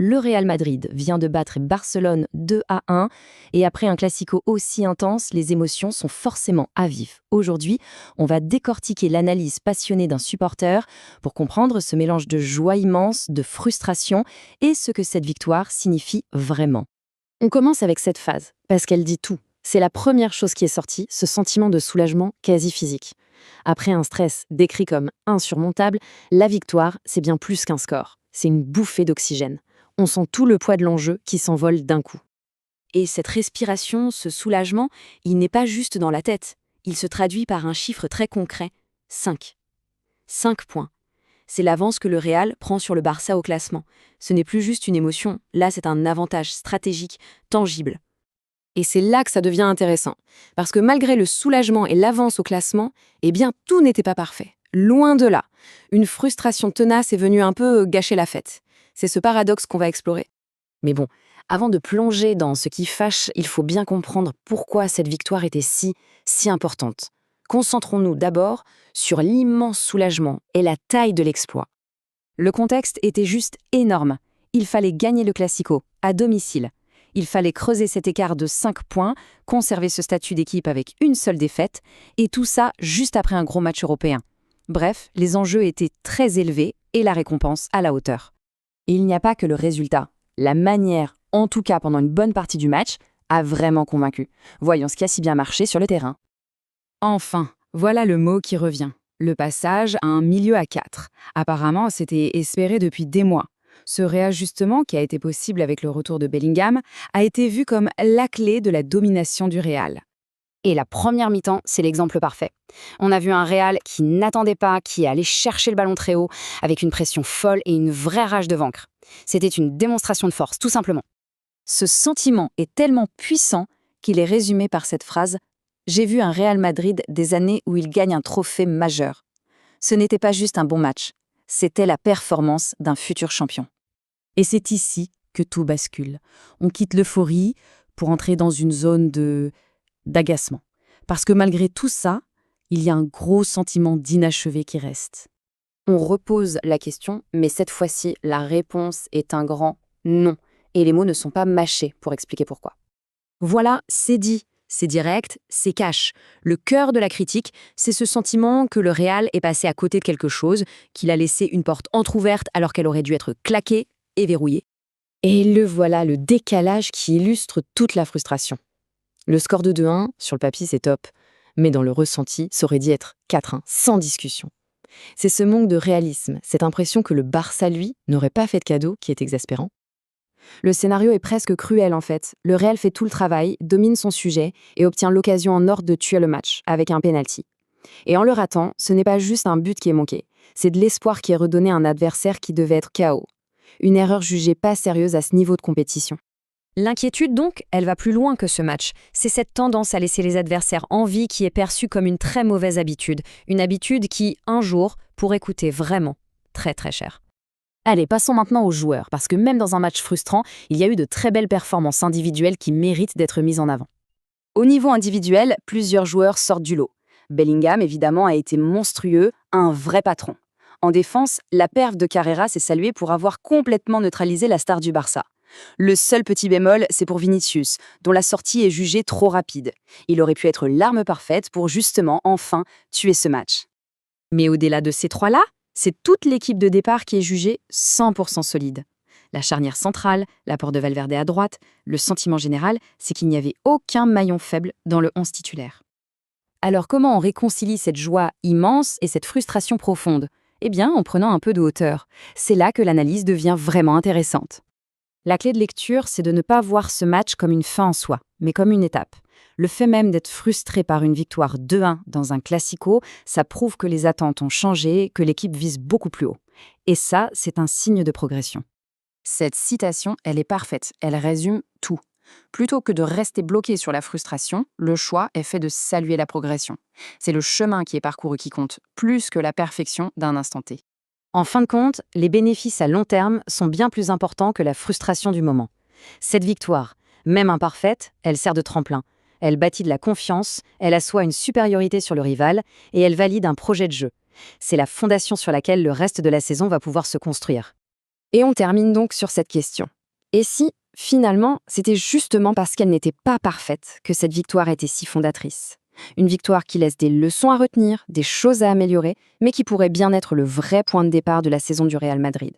le Real Madrid vient de battre Barcelone 2-1 et après un classico aussi intense, les émotions sont forcément à vif. Aujourd'hui, on va décortiquer l'analyse passionnée d'un supporter pour comprendre ce mélange de joie immense, de frustration et ce que cette victoire signifie vraiment. On commence avec cette phase, parce qu'elle dit tout. C'est la première chose qui est sortie, ce sentiment de soulagement quasi physique. Après un stress décrit comme insurmontable, la victoire, c'est bien plus qu'un score. C'est une bouffée d'oxygène. On sent tout le poids de l'enjeu qui s'envole d'un coup. Et cette respiration, ce soulagement, il n'est pas juste dans la tête. Il se traduit par un chiffre très concret, 5. 5 points. C'est l'avance que le Real prend sur le Barça au classement. Ce n'est plus juste une émotion, là c'est un avantage stratégique, tangible. Et c'est là que ça devient intéressant, parce que malgré le soulagement et l'avance au classement, eh bien tout n'était pas parfait. Loin de là. Une frustration tenace est venue un peu gâcher la fête. C'est ce paradoxe qu'on va explorer. Mais bon, avant de plonger dans ce qui fâche, il faut bien comprendre pourquoi cette victoire était si importante. Concentrons-nous d'abord sur l'immense soulagement et la taille de l'exploit. Le contexte était juste énorme. Il fallait gagner le Classico, à domicile. Il fallait creuser cet écart de 5 points, conserver ce statut d'équipe avec une seule défaite, et tout ça juste après un gros match européen. Bref, les enjeux étaient très élevés et la récompense à la hauteur. Et il n'y a pas que le résultat. La manière, en tout cas pendant une bonne partie du match, a vraiment convaincu. Voyons ce qui a si bien marché sur le terrain. Enfin, voilà le mot qui revient. Le passage à un milieu à 4. Apparemment, c'était espéré depuis des mois. Ce réajustement, qui a été possible avec le retour de Bellingham, a été vu comme la clé de la domination du Real. Et la première mi-temps, c'est l'exemple parfait. On a vu un Real qui n'attendait pas, qui allait chercher le ballon très haut, avec une pression folle et une vraie rage de vaincre. C'était une démonstration de force, tout simplement. Ce sentiment est tellement puissant qu'il est résumé par cette phrase « J'ai vu un Real Madrid des années où il gagne un trophée majeur ». Ce n'était pas juste un bon match, c'était la performance d'un futur champion. Et c'est ici que tout bascule. On quitte l'euphorie pour entrer dans une zone d'agacement. Parce que malgré tout ça, il y a un gros sentiment d'inachevé qui reste. On repose la question, mais cette fois-ci, la réponse est un grand non. Et les mots ne sont pas mâchés pour expliquer pourquoi. Voilà, c'est dit, c'est direct, c'est cash. Le cœur de la critique, c'est ce sentiment que le Real est passé à côté de quelque chose, qu'il a laissé une porte entrouverte alors qu'elle aurait dû être claquée et verrouillée. Et le voilà, le décalage qui illustre toute la frustration. Le score de 2-1, sur le papier, c'est top. Mais dans le ressenti, ça aurait dû être 4-1, sans discussion. C'est ce manque de réalisme, cette impression que le Barça, lui, n'aurait pas fait de cadeau qui est exaspérant. Le scénario est presque cruel en fait. Le Real fait tout le travail, domine son sujet et obtient l'occasion en or de tuer le match, avec un penalty. Et en le ratant, ce n'est pas juste un but qui est manqué, c'est de l'espoir qui est redonné à un adversaire qui devait être KO. Une erreur jugée pas sérieuse à ce niveau de compétition. L'inquiétude donc, elle va plus loin que ce match. C'est cette tendance à laisser les adversaires en vie qui est perçue comme une très mauvaise habitude. Une habitude qui, un jour, pourrait coûter vraiment très très cher. Allez, passons maintenant aux joueurs, parce que même dans un match frustrant, il y a eu de très belles performances individuelles qui méritent d'être mises en avant. Au niveau individuel, plusieurs joueurs sortent du lot. Bellingham, évidemment, a été monstrueux, un vrai patron. En défense, la perf de Carrera s'est saluée pour avoir complètement neutralisé la star du Barça. Le seul petit bémol, c'est pour Vinicius, dont la sortie est jugée trop rapide. Il aurait pu être l'arme parfaite pour justement, enfin, tuer ce match. Mais au-delà de ces trois-là, c'est toute l'équipe de départ qui est jugée 100% solide. La charnière centrale, l'apport de Valverde à droite, le sentiment général, c'est qu'il n'y avait aucun maillon faible dans le 11 titulaire. Alors comment on réconcilie cette joie immense et cette frustration profonde ? Eh bien, en prenant un peu de hauteur. C'est là que l'analyse devient vraiment intéressante. La clé de lecture, c'est de ne pas voir ce match comme une fin en soi, mais comme une étape. Le fait même d'être frustré par une victoire 2-1 dans un classico, ça prouve que les attentes ont changé, que l'équipe vise beaucoup plus haut. Et ça, c'est un signe de progression. Cette citation, elle est parfaite, elle résume tout. Plutôt que de rester bloqué sur la frustration, le choix est fait de saluer la progression. C'est le chemin qui est parcouru qui compte, plus que la perfection d'un instant T. En fin de compte, les bénéfices à long terme sont bien plus importants que la frustration du moment. Cette victoire, même imparfaite, elle sert de tremplin. Elle bâtit de la confiance, elle assoit une supériorité sur le rival et elle valide un projet de jeu. C'est la fondation sur laquelle le reste de la saison va pouvoir se construire. Et on termine donc sur cette question. Et si, finalement, c'était justement parce qu'elle n'était pas parfaite que cette victoire était si fondatrice? Une victoire qui laisse des leçons à retenir, des choses à améliorer, mais qui pourrait bien être le vrai point de départ de la saison du Real Madrid.